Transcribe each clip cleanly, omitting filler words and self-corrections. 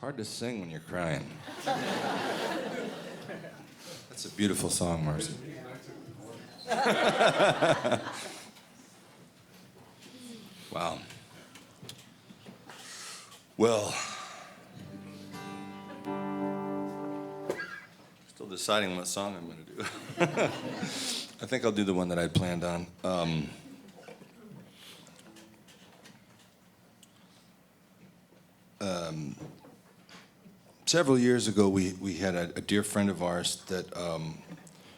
Hard to sing when you're crying. That's a beautiful song, Marcy. Wow. Well, still deciding what song I'm going to do. I think I'll do the one that I planned on. Several years ago, we had a dear friend of ours that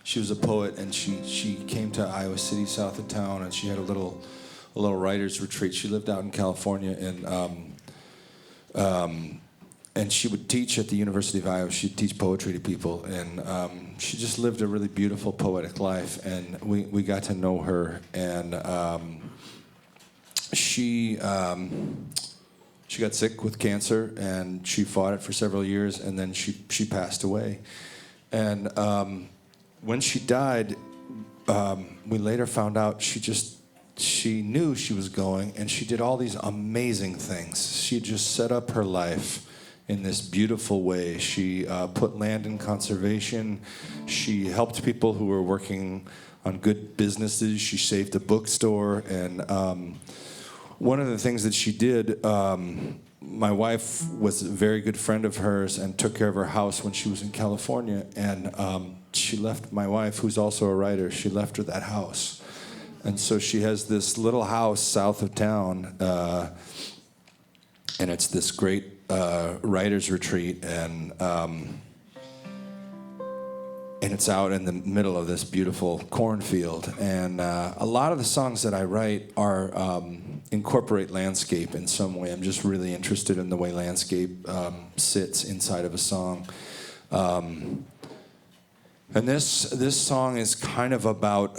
she was a poet, and she came to Iowa City, south of town, and she had a little writer's retreat. She lived out in California, and she would teach at the University of Iowa. She'd teach poetry to people, and she just lived a really beautiful poetic life. And we got to know her, and she got sick with cancer, and she fought it for several years, and then she passed away. And when she died, we later found out she knew she was going, and she did all these amazing things. She just set up her life in this beautiful way. She put land in conservation. She helped people who were working on good businesses. She saved a bookstore, and one of the things that she did, my wife was a very good friend of hers and took care of her house when she was in California, and she left my wife, who's also a writer, she left her that house. And so she has this little house south of town, and it's this great writer's retreat, and it's out in the middle of this beautiful cornfield. And a lot of the songs that I write are incorporate landscape in some way. I'm just really interested in the way landscape sits inside of a song. And this song is kind of about,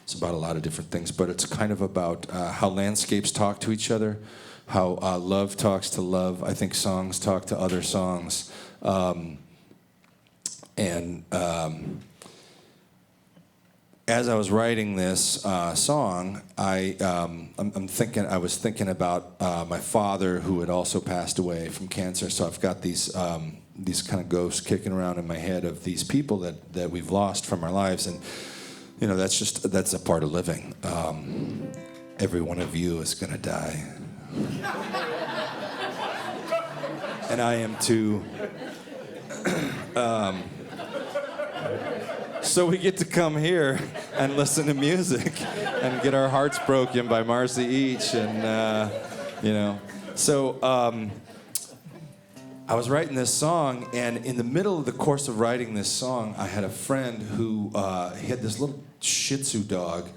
it's about a lot of different things, but it's kind of about how landscapes talk to each other, how love talks to love. I think songs talk to other songs. As I was writing this song, I was thinking about my father, who had also passed away from cancer. So I've got these kind of ghosts kicking around in my head of these people that we've lost from our lives, and that's a part of living. Every one of you is going to die, and I am too. So we get to come here and listen to music and get our hearts broken by Marcy each, and So I was writing this song, and in the middle of the course of writing this song, I had a friend who he had this little Shih Tzu dog,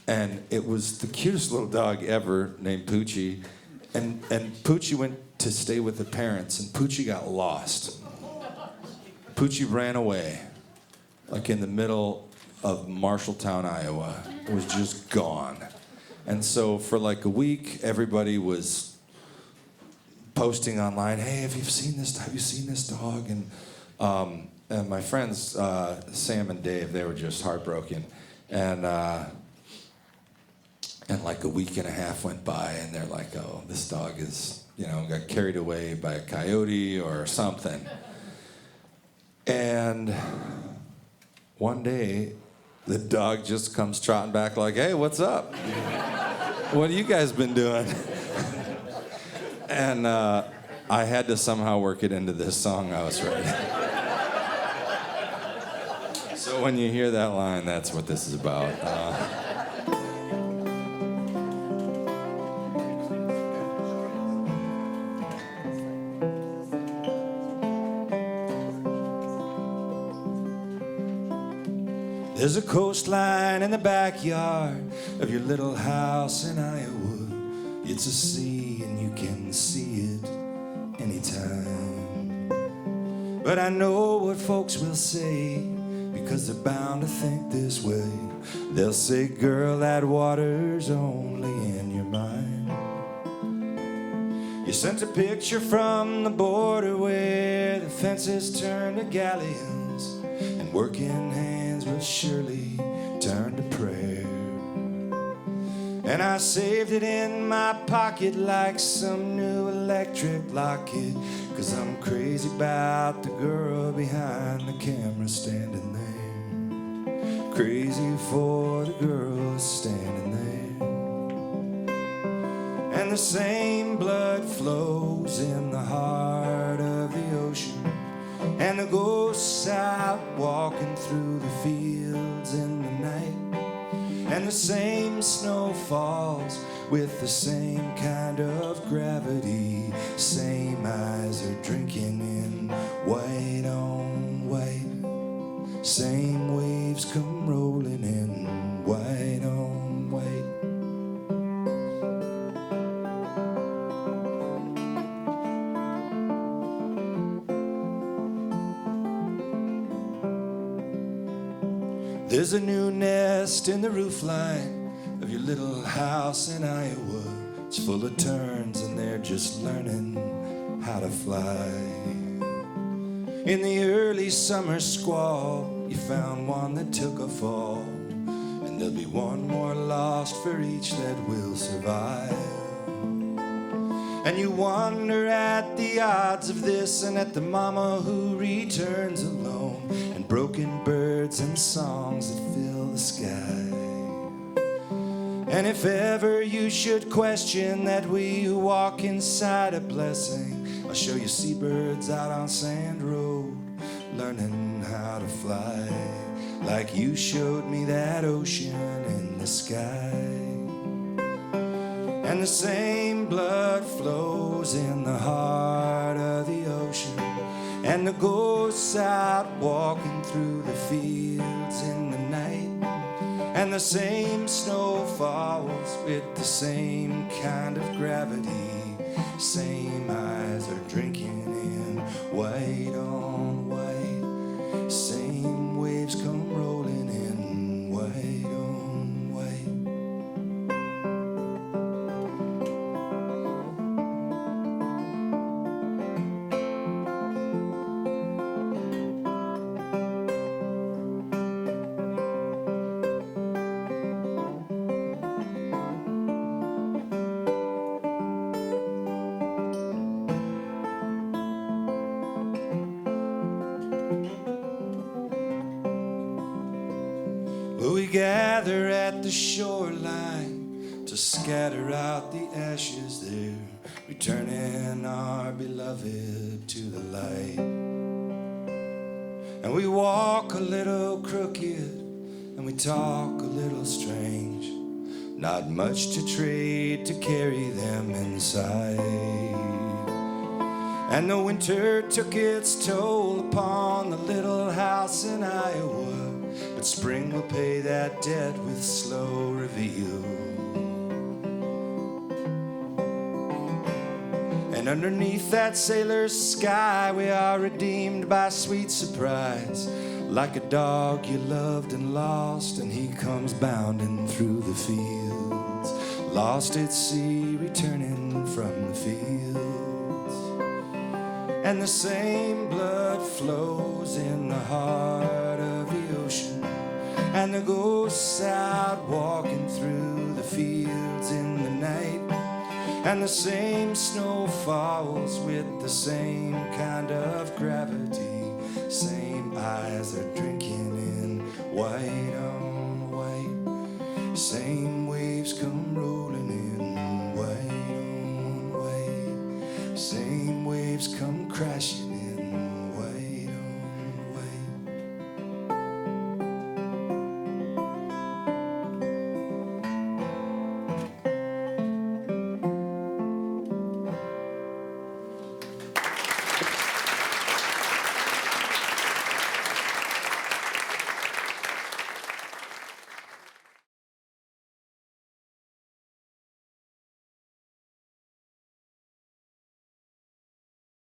and it was the cutest little dog ever, named Poochie, and Poochie went to stay with the parents, and Poochie got lost. Poochie ran away, like in the middle of Marshalltown, Iowa. It was just gone. And so for like a week, everybody was posting online, "Hey, have you seen this dog?" And my friends, Sam and Dave, they were just heartbroken. And like a week and a half went by, and they're like, "Oh, this dog is, got carried away by a coyote or something." And one day, the dog just comes trotting back like, "Hey, what's up? What have you guys been doing?" And I had to somehow work it into this song I was writing. So when you hear that line, that's what this is about. There's a coastline in the backyard of your little house in Iowa. It's a sea and you can see it anytime. But I know what folks will say, because they're bound to think this way. They'll say, "Girl, that water's only in your mind. You sent a picture from the border where the fences turn to galleons, and working hands will surely turn to prayer. And I saved it in my pocket like some new electric locket, 'cause I'm crazy about the girl behind the camera standing there. Crazy for the girl standing there. And the same blood flows in the heart of the ocean, and the ghosts out walking through the fields in the night. And the same snow falls with the same kind of gravity. Same eyes are drinking in white on white. Same waves come rolling in white on white. There's a new nest in the roofline of your little house in Iowa. It's full of terns and they're just learning how to fly. In the early summer squall, you found one that took a fall, and there'll be one more lost for each that will survive. And you wonder at the odds of this, and at the mama who returns alone, and broken birds and songs that fill the sky. And if ever you should question that we who walk inside a blessing, I'll show you seabirds out on Sand Road, learning how to fly, like you showed me that ocean in the sky. And the same blood flows in the heart of the ocean, and the ghosts out walking through the fields in the night. And the same snow falls with the same kind of gravity. Same eyes are drinking in white on white. Same waves come rolling in white on white. We gather at the shoreline to scatter out the ashes there, returning our beloved to the light. And we walk a little crooked and we talk a little strange, not much to trade to carry them inside. And the winter took its toll upon the little house in Iowa, but spring will pay that debt with slow reveal. And underneath that sailor's sky, we are redeemed by sweet surprise, like a dog you loved and lost, and he comes bounding through the fields, lost at sea, returning from the fields. And the same blood flows in the heart of the ocean, and the ghosts out walking through the fields in the night. And the same snow falls with the same kind of gravity. Same eyes are drinking in white on white. Same waves come rolling in white on white. Same waves come crashing in